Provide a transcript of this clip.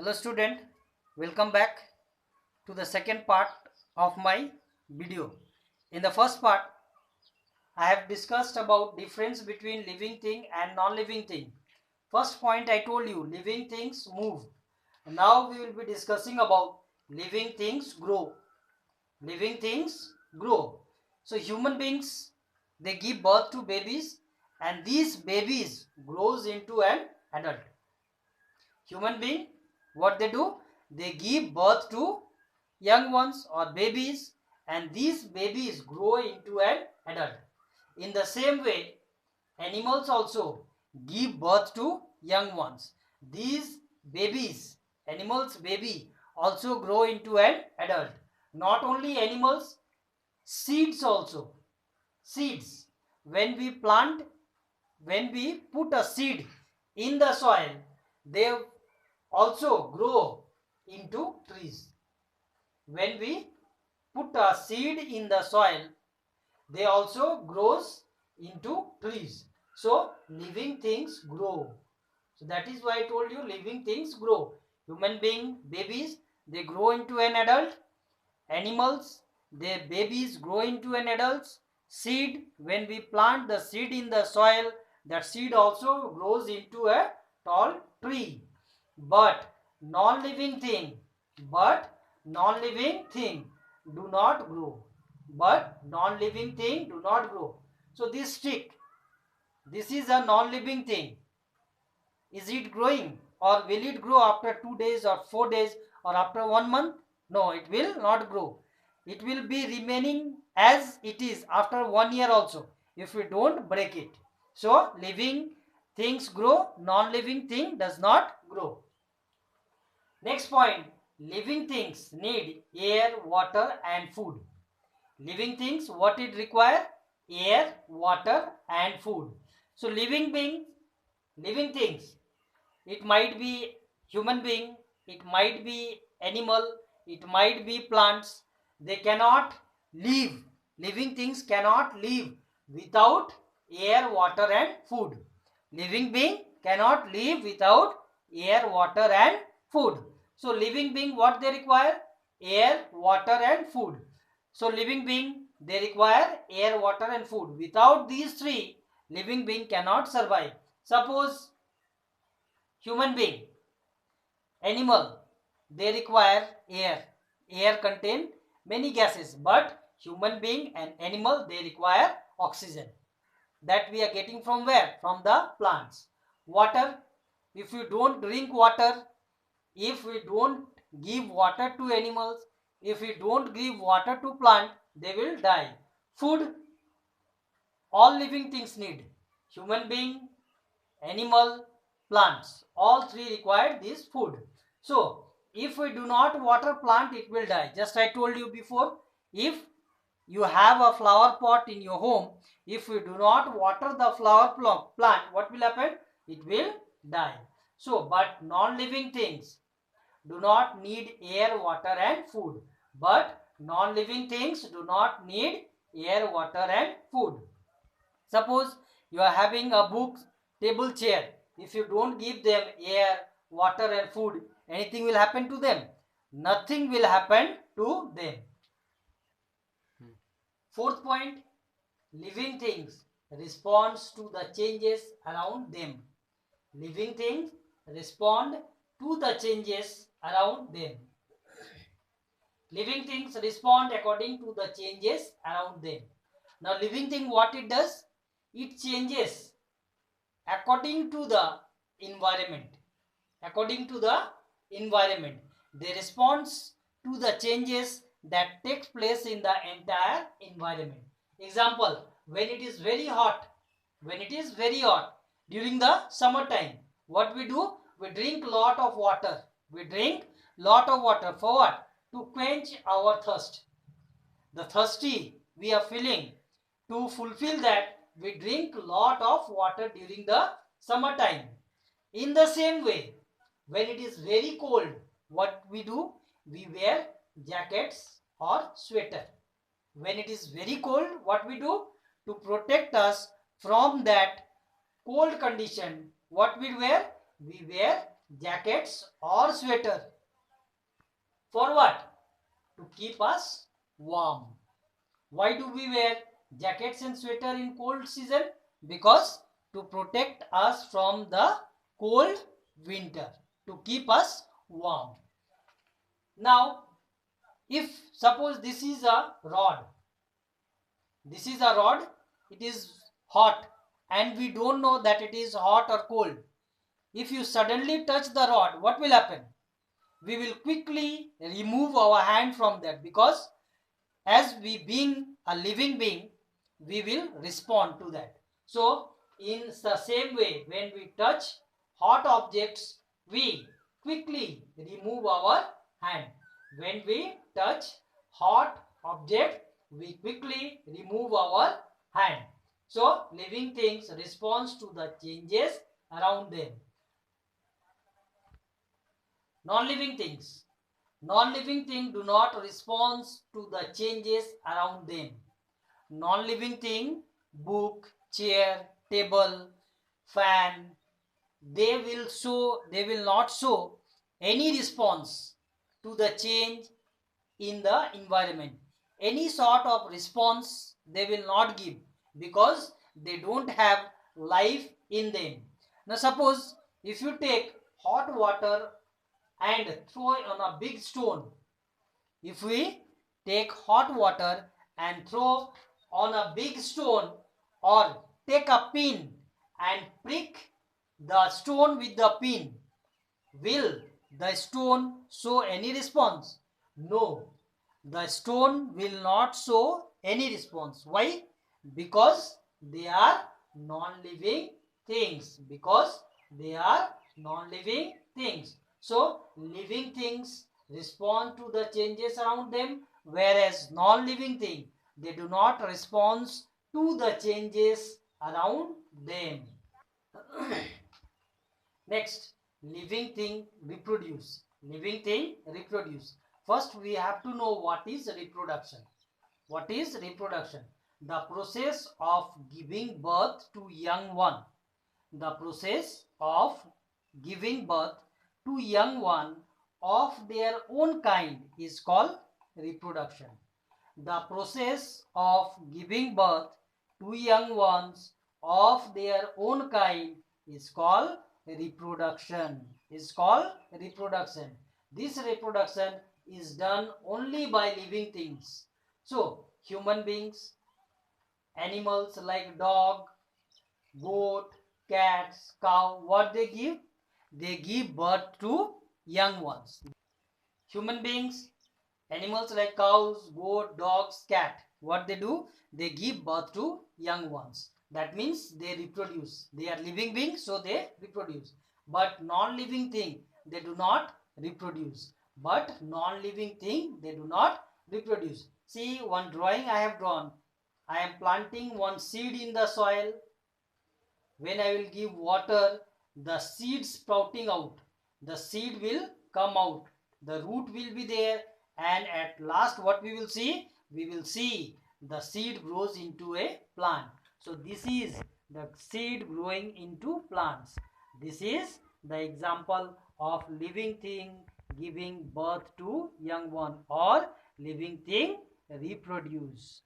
Hello student, welcome back to the second part of my video. In the first part, I have discussed about difference between living thing and non-living thing. First point I told you, living things move. Now we will be discussing about living things grow. Living things grow. So human beings, they give birth to babies and these babies grows into an adult. Human being, what they do, they give birth to young ones or babies and these babies grow into an adult. In the same way, animals also give birth to young ones. These babies, animals baby also grow into an adult. Not only animals, seeds also. Seeds, when we plant, when we put a seed in the soil, they also grow into trees. When we put a seed in the soil, they also grows into trees. So living things grow. So that is why I told you living things grow. Human being, babies, they grow into an adult. Animals, their babies grow into an adult. Seed, when we plant the seed in the soil, that seed also grows into a tall tree. But non-living thing do not grow. But non-living thing do not grow. So this stick, this is a non-living thing. Is it growing or will it grow after 2 days or 4 days or after 1 month? No, it will not grow. It will be remaining as it is after 1 year also if we don't break it. So living things grow, non-living thing does not grow. Next point, living things need air, water and food. Living things, what it require? Air, water and food. So living things, it might be human being, it might be animal, it might be plants. They cannot live. Living things cannot live without air, water and food. Living being cannot live without air, water and food. So living being, what they require? Air, water and food. So living being, they require air, water and food. Without these three, living being cannot survive. Suppose human being, animal, they require air. Air contain many gases, but human being and animal, they require oxygen. That we are getting from where? From the plants. Water, if you don't drink water, if we don't give water to animals, if we don't give water to plant, they will die. Food, all living things need. Human being, animal, plants, all three require this food. So if we do not water plant, it will die. Just I told you before, if you have a flower pot in your home, if you do not water the flower plant, what will happen? It will die. So but non-living things do not need air, water and food, but non-living things do not need air, water and food. Suppose you are having a book, table, chair. If you don't give them air, water and food, anything will happen to them? Nothing will happen to them. Fourth point, living things responds to the changes around them. Living things respond to the changes around them. Living things respond according to the changes around them. Now living thing, what it does? It changes according to the environment. According to the environment, they respond to the changes that takes place in the entire environment. Example, when it is very hot, during the summertime, what we do? We drink lot of water. We drink lot of water for what? To quench our thirst. The thirsty we are feeling, to fulfill that, we drink lot of water during the summertime. In the same way, when it is very cold, what we do? We wear jackets or sweater. When it is very cold, what we do? To protect us from that cold condition, what we wear? We wear jackets or sweater. For what? To keep us warm. Why do we wear jackets and sweater in cold season? Because to protect us from the cold winter, to keep us warm. Now, if suppose this is a rod, it is hot and we don't know that it is hot or cold. If you suddenly touch the rod, what will happen? We will quickly remove our hand from that, because as we being a living being, we will respond to that. So in the same way, when we touch hot objects, we quickly remove our hand. When we touch hot object, we quickly remove our hand. So living things responds to the changes around them. Non-living things. Non-living things do not respond to the changes around them. Non-living thing, book, chair, table, fan, they will not show any response to the change in the environment. Any sort of response they will not give, because they don't have life in them. Now suppose if you take hot water and throw it on a big stone, if we take hot water and throw on a big stone, or take a pin and prick the stone with the pin, will the stone show any response? No, the stone will not show any response. Why? Because they are non-living things. Because they are non-living things. So, living things respond to the changes around them, whereas non-living things, they do not respond to the changes around them. Next, living thing reproduce. Living thing reproduce. First, we have to know what is reproduction. What is reproduction? The process of giving birth to young one. The process of giving birth to young one of their own kind is called reproduction. The process of giving birth to young ones of their own kind is called reproduction. Is called reproduction. This reproduction is done only by living things. So, human beings, animals like dog, goat, cats, cow, what they give? They give birth to young ones. Human beings, animals like cows, goat, dogs, cat, what they do? They give birth to young ones. That means they reproduce. They are living beings, so they reproduce. But non-living thing, they do not reproduce. But non-living thing, they do not reproduce. See, one drawing I have drawn. I am planting one seed in the soil. When I will give water, the seed sprouting out, the seed will come out, the root will be there, and at last what we will see? We will see the seed grows into a plant. So this is the seed growing into plants. This is the example of living thing giving birth to young one, or living thing reproduce.